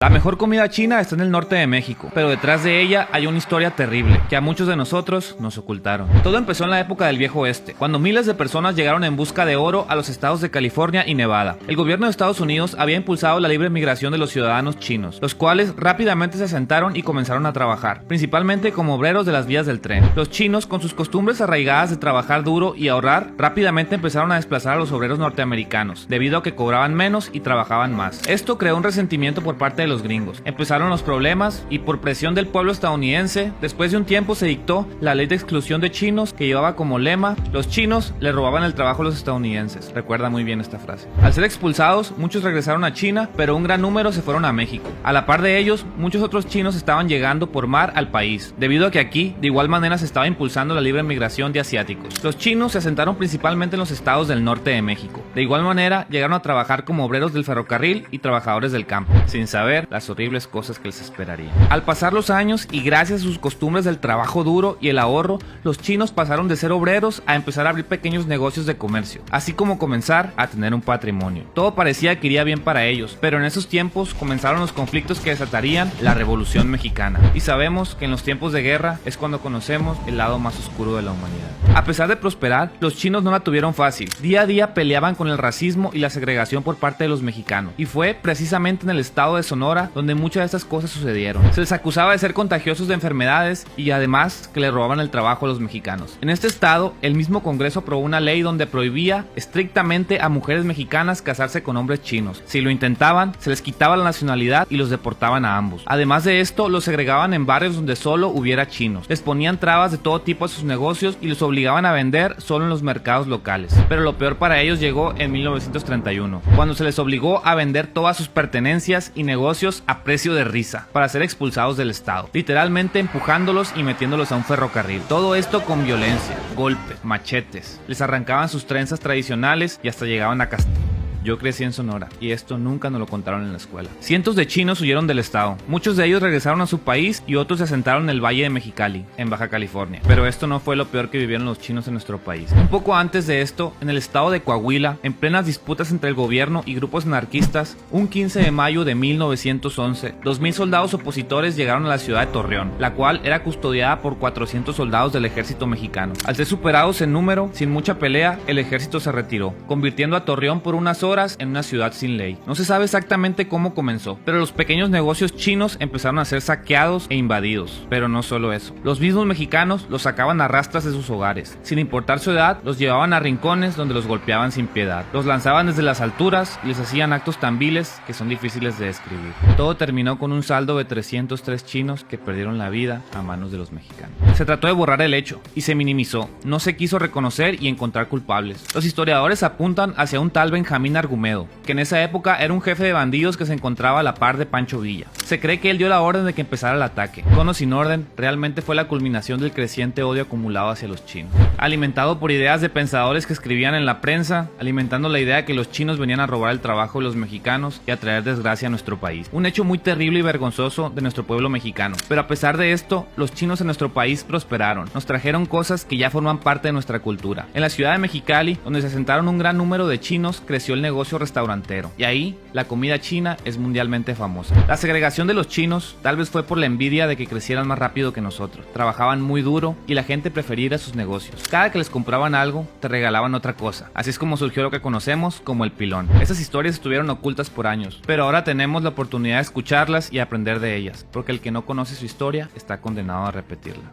La mejor comida china está en el norte de México, pero detrás de ella hay una historia terrible que a muchos de nosotros nos ocultaron. Todo empezó en la época del Viejo Oeste, cuando miles de personas llegaron en busca de oro a los estados de California y Nevada. El gobierno de Estados Unidos había impulsado la libre migración de los ciudadanos chinos, los cuales rápidamente se asentaron y comenzaron a trabajar, principalmente como obreros de las vías del tren. Los chinos, con sus costumbres arraigadas de trabajar duro y ahorrar, rápidamente empezaron a desplazar a los obreros norteamericanos, debido a que cobraban menos y trabajaban más. Esto creó un resentimiento por parte de los gringos. Empezaron los problemas y por presión del pueblo estadounidense, después de un tiempo se dictó la ley de exclusión de chinos que llevaba como lema: los chinos le robaban el trabajo a los estadounidenses. Recuerda muy bien esta frase. Al ser expulsados, muchos regresaron a China, pero un gran número se fueron a México. A la par de ellos, muchos otros chinos estaban llegando por mar al país, debido a que aquí de igual manera se estaba impulsando la libre migración de asiáticos. Los chinos se asentaron principalmente en los estados del norte de México. De igual manera, llegaron a trabajar como obreros del ferrocarril y trabajadores del campo, sin saber las horribles cosas que les esperarían. Al pasar los años y gracias a sus costumbres del trabajo duro y el ahorro, los chinos pasaron de ser obreros a empezar a abrir pequeños negocios de comercio, así como comenzar a tener un patrimonio. Todo parecía que iría bien para ellos, pero en esos tiempos comenzaron los conflictos que desatarían la Revolución Mexicana. Y sabemos que en los tiempos de guerra es cuando conocemos el lado más oscuro de la humanidad. A pesar de prosperar, los chinos no la tuvieron fácil. Día a día peleaban con el racismo y la segregación por parte de los mexicanos, y fue precisamente en el estado de Sonora donde muchas de estas cosas sucedieron. Se les acusaba de ser contagiosos de enfermedades y además que le robaban el trabajo a los mexicanos. En este estado, el mismo Congreso aprobó una ley donde prohibía estrictamente a mujeres mexicanas casarse con hombres chinos. Si lo intentaban, se les quitaba la nacionalidad y los deportaban a ambos. Además de esto, los segregaban en barrios donde solo hubiera chinos. Les ponían trabas de todo tipo a sus negocios y los obligaban a vender solo en los mercados locales. Pero lo peor para ellos llegó en 1931, cuando se les obligó a vender todas sus pertenencias y negocios a precio de risa, para ser expulsados del estado, literalmente empujándolos y metiéndolos a un ferrocarril. Todo esto con violencia, golpes, machetes. Les arrancaban sus trenzas tradicionales y hasta llegaban a castigar. Yo crecí en Sonora y esto nunca nos lo contaron en la escuela. Cientos de chinos huyeron del estado. Muchos de ellos regresaron a su país y otros se asentaron en el Valle de Mexicali, en Baja California. Pero esto no fue lo peor que vivieron los chinos en nuestro país. Un poco antes de esto, en el estado de Coahuila, en plenas disputas entre el gobierno y grupos anarquistas, un 15 de mayo de 1911, 2000 soldados opositores llegaron a la ciudad de Torreón, la cual era custodiada por 400 soldados del ejército mexicano. Al ser superados en número, sin mucha pelea, el ejército se retiró, convirtiendo a Torreón por unas horas en una ciudad sin ley. No se sabe exactamente cómo comenzó, pero los pequeños negocios chinos empezaron a ser saqueados e invadidos. Pero no solo eso, los mismos mexicanos los sacaban a rastras de sus hogares. Sin importar su edad, los llevaban a rincones donde los golpeaban sin piedad. Los lanzaban desde las alturas y les hacían actos tan viles que son difíciles de describir. Todo terminó con un saldo de 303 chinos que perdieron la vida a manos de los mexicanos. Se trató de borrar el hecho y se minimizó. No se quiso reconocer y encontrar culpables. Los historiadores apuntan hacia un tal Benjamín Argumedo, que en esa época era un jefe de bandidos que se encontraba a la par de Pancho Villa. Se cree que él dio la orden de que empezara el ataque. Con o sin orden, realmente fue la culminación del creciente odio acumulado hacia los chinos. Alimentado por ideas de pensadores que escribían en la prensa, alimentando la idea de que los chinos venían a robar el trabajo de los mexicanos y a traer desgracia a nuestro país. Un hecho muy terrible y vergonzoso de nuestro pueblo mexicano. Pero a pesar de esto, los chinos en nuestro país prosperaron. Nos trajeron cosas que ya forman parte de nuestra cultura. En la ciudad de Mexicali, donde se asentaron un gran número de chinos, creció el negocio restaurantero. Y ahí, la comida china es mundialmente famosa. La segregación de los chinos tal vez fue por la envidia de que crecieran más rápido que nosotros. Trabajaban muy duro y la gente prefería ir a sus negocios. Cada que les compraban algo, te regalaban otra cosa. Así es como surgió lo que conocemos como el pilón. Esas historias estuvieron ocultas por años, pero ahora tenemos la oportunidad de escucharlas y aprender de ellas, porque el que no conoce su historia está condenado a repetirla.